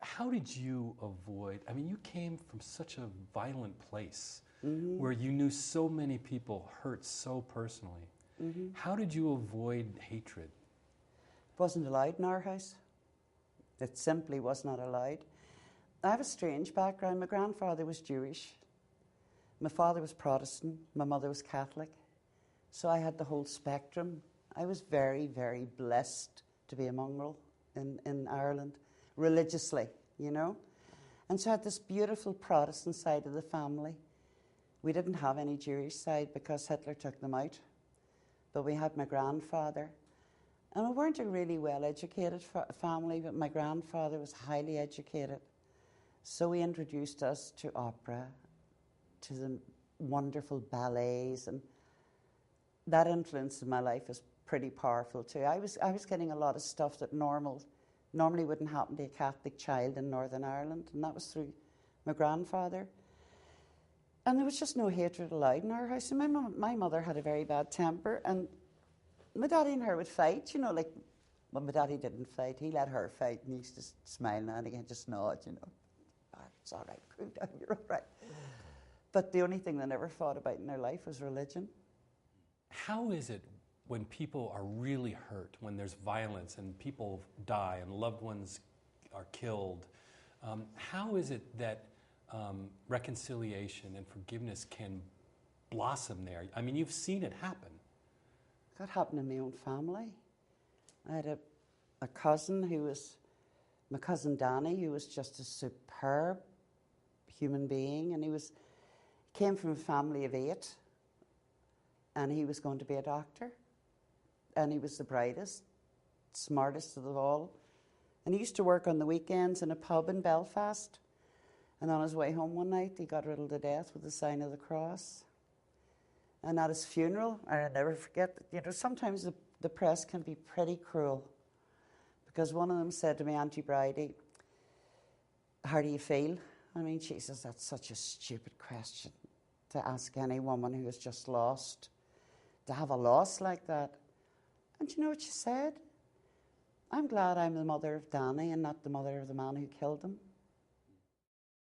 how did you avoid, I mean, you came from such a violent place where you knew so many people hurt so personally. How did you avoid hatred? It wasn't allowed in our house. It simply was not allowed. I have a strange background. My grandfather was Jewish. My father was Protestant. My mother was Catholic. So I had the whole spectrum. I was very, very blessed to be a mongrel in Ireland, religiously, you know. And so I had this beautiful Protestant side of the family. We didn't have any Jewish side because Hitler took them out. But we had my grandfather. And we weren't a really well-educated family, but my grandfather was highly educated. So he introduced us to opera, to the wonderful ballets, and that influence in my life is pretty powerful too. I was getting a lot of stuff that normally wouldn't happen to a Catholic child in Northern Ireland, and that was through my grandfather. And there was just no hatred allowed in our house. And my mother had a very bad temper, and my daddy and her would fight, you know, like, well, my daddy didn't fight. He let her fight, and he used to smile now and again, just nod, you know. Oh, it's all right, cool down, you're all right. But the only thing they never fought about in their life was religion. How is it when people are really hurt, when there's violence and people die and loved ones are killed? How is it that reconciliation and forgiveness can blossom there? I mean, you've seen it happen. That happened in my own family. I had a cousin who was, my cousin Danny, who was just a superb human being, and he came from a family of 8, and he was going to be a doctor, and he was the brightest, smartest of them all, and he used to work on the weekends in a pub in Belfast, and on his way home one night he got riddled to death with the sign of the cross. And at his funeral, I'll never forget, you know, sometimes the press can be pretty cruel, because one of them said to me, Auntie Bridie, how do you feel? I mean, Jesus, that's such a stupid question to ask any woman who has just lost, to have a loss like that. And you know what she said? I'm glad I'm the mother of Danny and not the mother of the man who killed him.